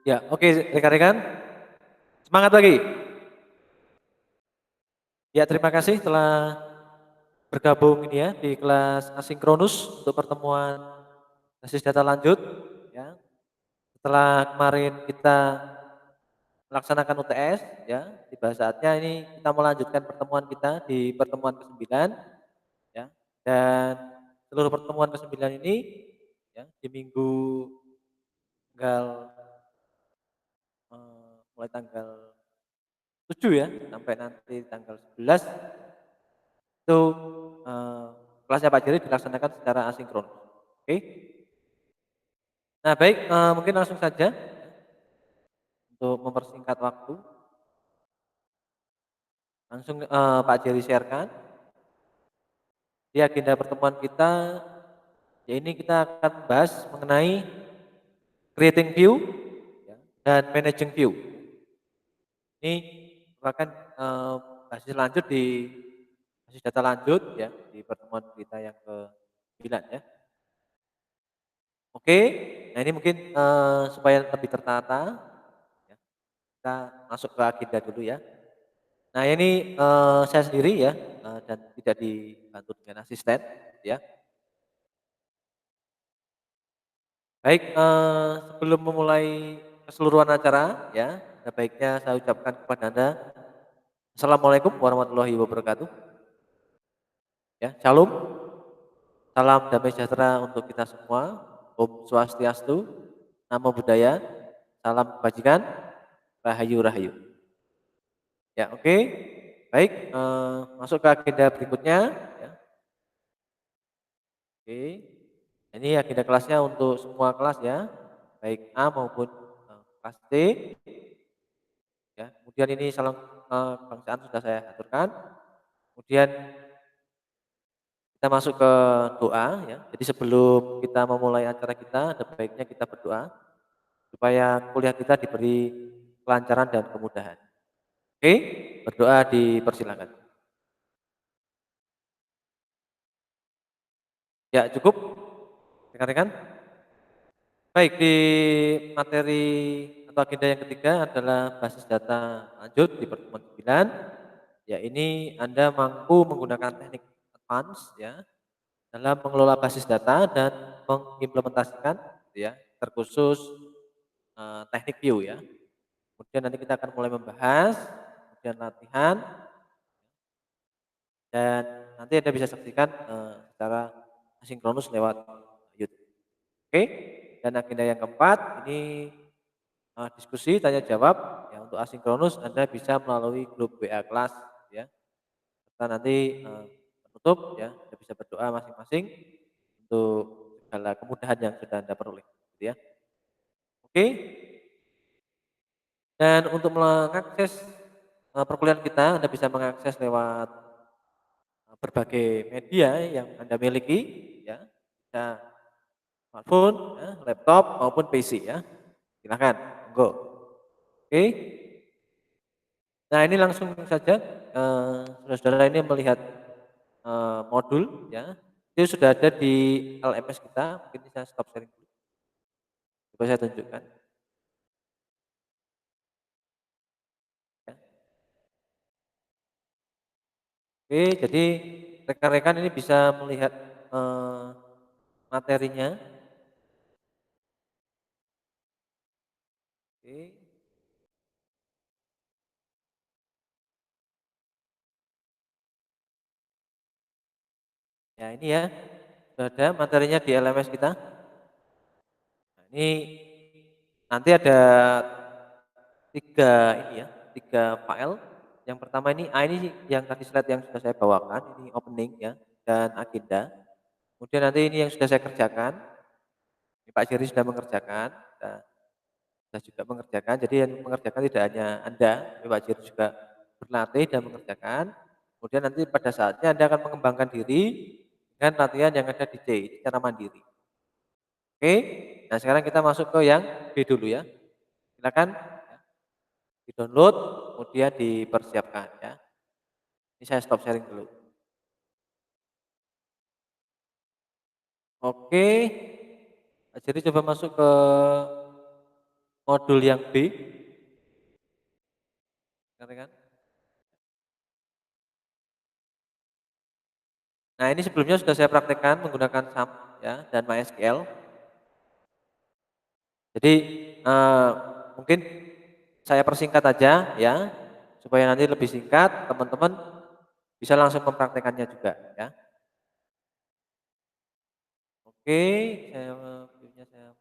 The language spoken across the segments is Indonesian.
Ya, oke rekan-rekan, semangat lagi. Ya, terima kasih telah bergabung ini ya di kelas asinkronus untuk pertemuan basis data lanjut ya. Setelah kemarin kita melaksanakan UTS ya, tiba saatnya ini kita melanjutkan pertemuan kita di pertemuan ke-9 ya. Dan seluruh pertemuan ke-9 ini ya di minggu tanggal mulai tanggal 7 ya sampai nanti tanggal 11 itu, eee, kelasnya Pak Jerry dilaksanakan secara asinkron. Oke. Nah baik, mungkin langsung saja untuk mempersingkat waktu, langsung, Pak Jerry share-kan di agenda pertemuan kita, ya ini kita akan bahas mengenai creating view ya, dan managing view. Ini merupakan, basis lanjut di basis data lanjut ya di pertemuan kita yang ke-9 ya. Oke, nah ini mungkin, supaya lebih tertata ya, kita masuk ke agenda dulu ya. Nah ini, saya sendiri ya, dan tidak dibantu dengan asisten ya. Baik, sebelum memulai keseluruhan acara ya, ada baiknya saya ucapkan kepada Anda, Assalamualaikum warahmatullahi wabarakatuh ya, Shalom, salam damai sejahtera untuk kita semua, Om Swastiastu, Namo Buddhaya, salam kebajikan, Rahayu Rahayu. Ya oke, baik, masuk ke agenda berikutnya ya, oke. Ini agenda kelasnya untuk semua kelas ya, baik A maupun, kelas C ya. Kemudian ini salam, kebangsaan sudah saya aturkan. Kemudian kita masuk ke doa ya. Jadi sebelum kita memulai acara kita, ada baiknya kita berdoa supaya kuliah kita diberi kelancaran dan kemudahan. Oke, berdoa dipersilakan. Ya cukup rekan-rekan? Baik, di materi atau agenda yang ketiga adalah basis data lanjut di pertemuan 9. Ya, ini Anda mampu menggunakan teknik advance ya dalam mengelola basis data dan mengimplementasikan gitu ya, terkhusus teknik view ya. Kemudian nanti kita akan mulai membahas, kemudian latihan dan nanti Anda bisa saksikan secara asinkronus lewat YouTube. Oke. Dan agenda yang keempat ini diskusi tanya jawab ya untuk asinkronus Anda bisa melalui grup WA kelas ya. Serta nanti penutup ya Anda bisa berdoa masing-masing untuk segala kemudahan yang sudah Anda peroleh gitu ya. Oke. Dan untuk mengakses perkuliahan kita Anda bisa mengakses lewat berbagai media yang Anda miliki ya. Bisa smartphone, ya, laptop maupun PC ya. Silakan, monggo. Oke. Nah, ini langsung saja, saudara-saudara ini melihat, modul ya, itu sudah ada di LMS kita, mungkin saya stop sharing dulu, coba saya tunjukkan ya. Oke, jadi rekan-rekan ini bisa melihat, materinya. Oke, ya ini ya, sudah ada materinya di LMS kita. Nah, ini nanti ada 3 ini ya, 3 file. Yang pertama ini A ini yang tadi slide yang sudah saya bawakan, ini opening ya, dan agenda. Kemudian nanti ini yang sudah saya kerjakan, ini Pak Jerry sudah mengerjakan, sudah juga mengerjakan. Jadi yang mengerjakan tidak hanya Anda, tapi Pak Jerry juga berlatih dan mengerjakan. Kemudian nanti pada saatnya Anda akan mengembangkan diri dengan latihan yang ada di C, secara mandiri. Oke, nah sekarang kita masuk ke yang B dulu ya. Silakan di-download, kemudian dipersiapkan ya. Ini saya stop sharing dulu. Oke, jadi coba masuk ke modul yang B, rekan-rekan. Nah, ini sebelumnya sudah saya praktekkan menggunakan SAP ya dan MySQL. Jadi mungkin saya persingkat aja ya, supaya nanti lebih singkat, teman-teman bisa langsung mempraktekannya juga ya. Oke, saya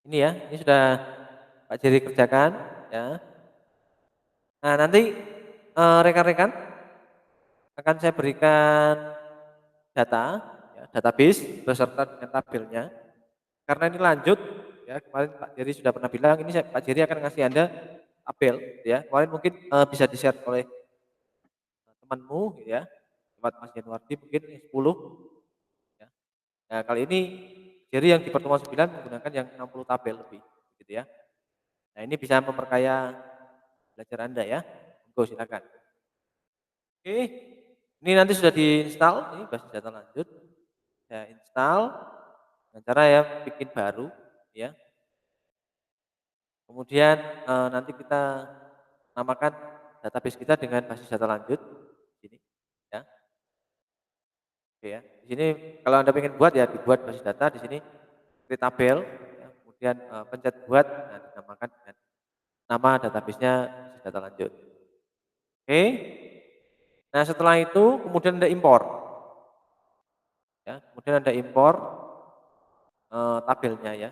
ini ya, ini sudah Pak Jerry kerjakan ya. Nah, nanti rekan-rekan akan saya berikan data, ya, database beserta dengan tabelnya. Karena ini lanjut, ya kemarin Pak Jerry sudah pernah bilang, ini Pak Jerry akan ngasih Anda tabel, ya. Kemarin mungkin bisa di-share oleh temanmu, gitu ya. Lewat Mas Januardi mungkin 10, ya. Nah, kali ini Jerry yang di pertemuan 9 menggunakan yang 60 tabel lebih, gitu ya. Nah, ini bisa memperkaya belajar Anda ya. Monggo silakan. Oke, ini nanti sudah diinstal, ini basis data lanjut. Saya install dengan cara ya bikin baru, ya. Kemudian nanti kita namakan database kita dengan basis data lanjut sini ya. Oke ya. Di sini kalau Anda ingin buat ya dibuat basis data di sini create tabel ya. Kemudian pencet buat nah dinamakan dengan nama database-nya basis data lanjut. Oke. Nah, setelah itu kemudian Anda impor ya. Kemudian Anda impor tabelnya ya.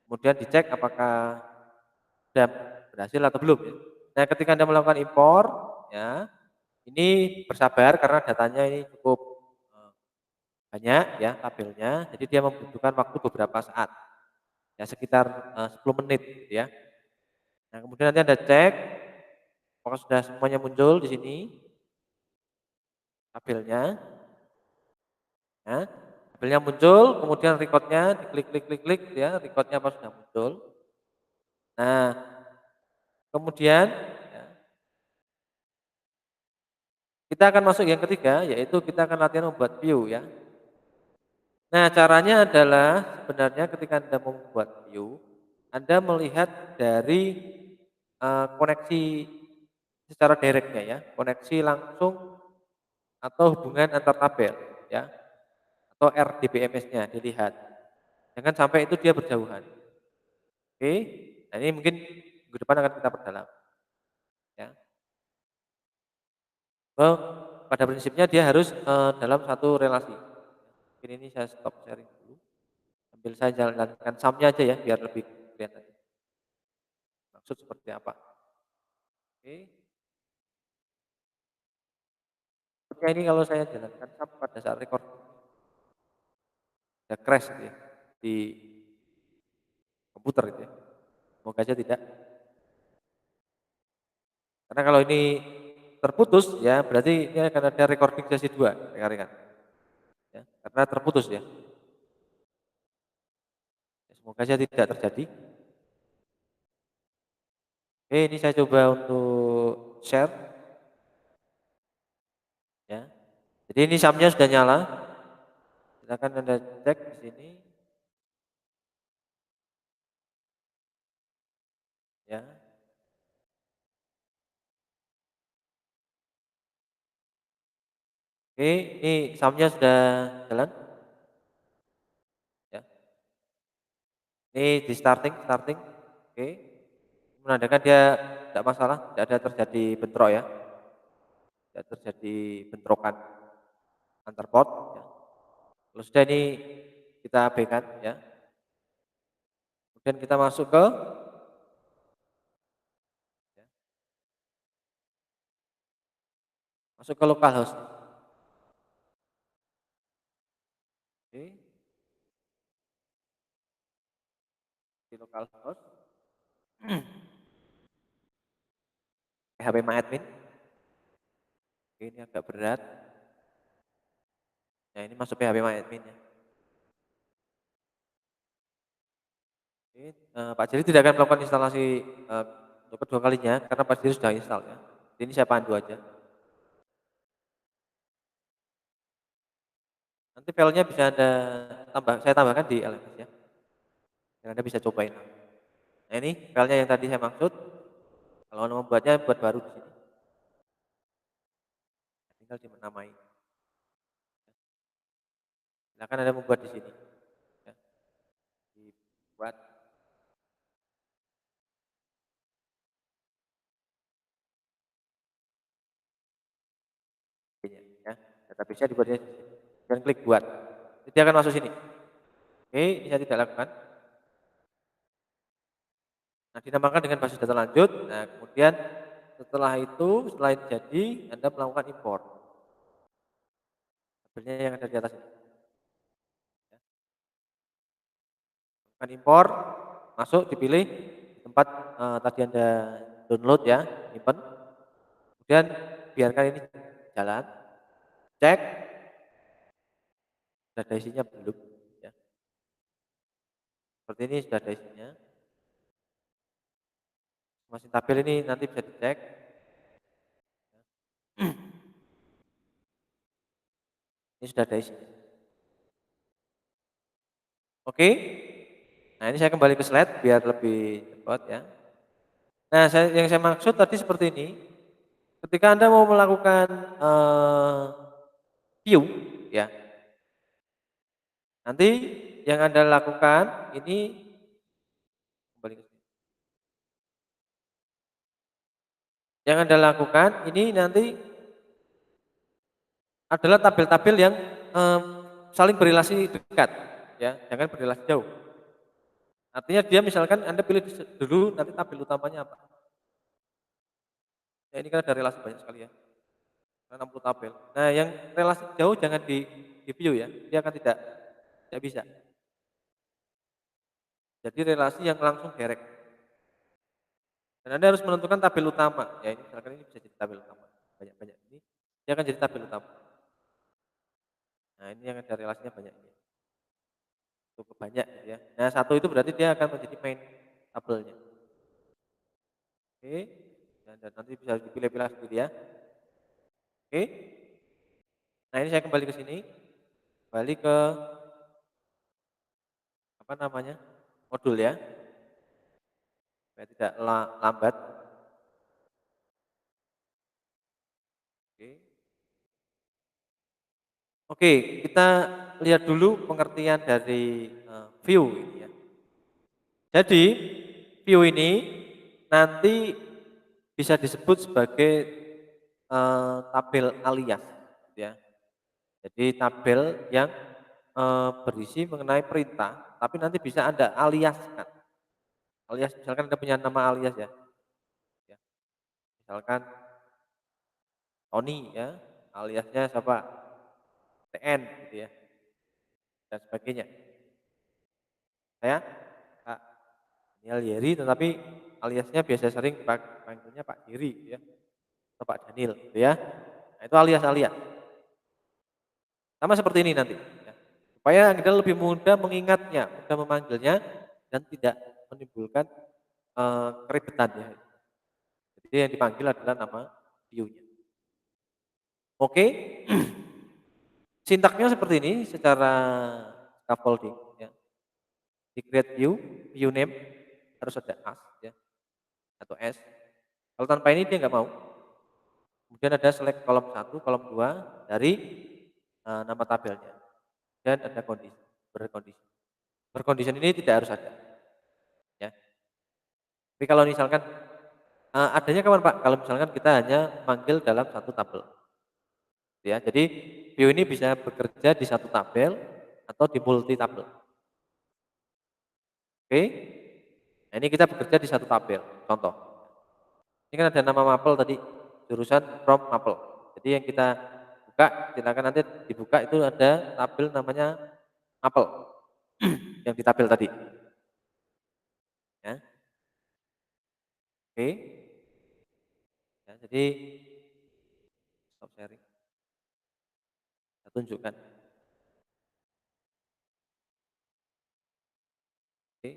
Kemudian dicek apakah sudah berhasil atau belum ya. Nah, ketika Anda melakukan impor ya, ini bersabar karena datanya ini cukup banyak ya tabelnya, jadi dia membutuhkan waktu beberapa saat, ya sekitar 10 menit gitu ya. Nah, kemudian nanti Anda cek apakah sudah semuanya muncul di sini tabelnya, ya. Tabelnya muncul, kemudian recordnya diklik klik klik klik ya, recordnya apa sudah muncul. Nah, kemudian ya, kita akan masuk yang ketiga, yaitu kita akan latihan membuat view ya. Nah, caranya adalah sebenarnya ketika Anda membuat view, Anda melihat dari koneksi secara direknya ya, koneksi langsung atau hubungan antar tabel ya, atau RDBMS-nya dilihat. Jangan sampai itu dia berjauhan. Oke, nah ini mungkin minggu depan akan kita perdalam ya. Oh, pada prinsipnya dia harus dalam satu relasi. Mungkin ini saya stop sharing dulu. Sambil saya jalankan sumnya aja ya, biar lebih kelihatan. Maksud seperti apa? Oke. Sepertinya ini kalau saya jalankan sum pada saat record ada crash gitu ya, di komputer gitu ya. Semoga aja tidak. Karena kalau ini terputus ya berarti ini akan ada recording sesi 2 rekan-rekan. Ya, karena terputus ya. Semoga aja tidak terjadi. Oke, ini saya coba untuk share ya. Jadi ini sumnya sudah nyala. Silakan Anda cek di sini ya. Oke, ini sumnya sudah jalan ya. Ini di starting. Oke. Menandakan dia tidak masalah, tidak ada terjadi bentrok ya. Tidak terjadi bentrokan antar port ya. Kalau sudah ini kita abaikan ya. Kemudian kita masuk ke ya, masuk ke localhost. Oke, di localhost. PHP admin. Oke, ini agak berat. Nah, ini masuk PHP admin ya. Pak Jerry tidak akan melakukan instalasi, untuk kedua kalinya karena Pak Jerry sudah install ya. Ini saya pandu aja. Nanti filenya bisa saya tambahkan di LMS ya, dan Anda bisa cobain. Nah ini filenya yang tadi saya maksud, kalau Anda membuatnya buat baru di sini, tinggal dinamai. Silakan Anda membuat di sini, ya, dibuat. Ya, database-nya dibuatnya di sini, dan klik buat. Nanti akan masuk sini. Oke, ini saya tidak lakukan. Nah, dinamakan dengan basis data lanjut. Nah, kemudian setelah ini jadi, Anda melakukan import. Tabelnya yang ada di atas ini. Ya. Lakukan import, masuk, dipilih tempat tadi Anda download ya, simpan. Kemudian biarkan ini jalan, cek, sudah ada isinya belum. Ya. Seperti ini sudah ada isinya. Masih tabel ini nanti bisa dicek. Ini sudah ada isinya. Oke. Nah, ini saya kembali ke slide biar lebih cepat ya. Nah, yang saya maksud tadi seperti ini. Ketika Anda mau melakukan view ya, nanti yang Anda lakukan ini kembali ke sini. Yang Anda lakukan ini nanti adalah tabel-tabel yang saling berrelasi dekat ya, jangan berrelasi jauh. Artinya dia misalkan Anda pilih dulu nanti tabel utamanya apa. Ya ini kan ada relasi banyak sekali ya. 60 tabel. Nah, yang relasi jauh jangan di view ya, dia akan tidak bisa. Jadi relasi yang langsung direct. Dan Anda harus menentukan tabel utama. Ya ini misalkan ini bisa jadi tabel utama. Banyak-banyak ini dia akan jadi tabel utama. Nah, ini yang ada relasinya banyak ini. Cukup banyak gitu ya. Nah, satu itu berarti dia akan menjadi main tabelnya. Oke. Dan nanti bisa dipilih-pilih sendiri ya. Oke. Nah, ini saya kembali ke sini. Kembali ke apa namanya? Modul ya. Supaya tidak lambat. Oke. Oke, kita lihat dulu pengertian dari view ini ya. Jadi view ini nanti bisa disebut sebagai tabel alias, gitu ya. Jadi tabel yang berisi mengenai perintah, tapi nanti bisa Anda aliaskan. Alias misalkan Anda punya nama alias ya. Ya, misalkan Tony ya, aliasnya siapa? TN gitu ya, dan sebagainya. Saya Kak Daniel Yeri, tetapi aliasnya biasa sering panggilnya Pak Yeri gitu ya, atau Pak Daniel gitu ya. Nah, itu alias-alias. Sama seperti ini nanti ya. Supaya Anda lebih mudah mengingatnya, mudah memanggilnya dan tidak menimbulkan keribetan ya. Jadi yang dipanggil adalah nama view-nya. Oke. Sintaknya seperti ini secara scaffolding ya. Di create view, view name harus ada as ya atau s. Kalau tanpa ini dia nggak mau. Kemudian ada select kolom 1, kolom 2 dari nama tabelnya. Dan ada kondisi, berkondisi. Berkondisi ini tidak harus ada ya. Tapi kalau misalkan adanya kapan Pak? Kalau misalkan kita hanya manggil dalam satu tabel. Ya, jadi view ini bisa bekerja di satu tabel atau di multi tabel. Oke. Nah, ini kita bekerja di satu tabel. Contoh. Ini kan ada nama mapel tadi, jurusan from mapel. Jadi yang kita buka, silakan nanti dibuka itu ada tabel namanya mapel yang di tabel tadi. Ya. Oke. Ya, jadi stop sharing. Saya tunjukkan. Oke.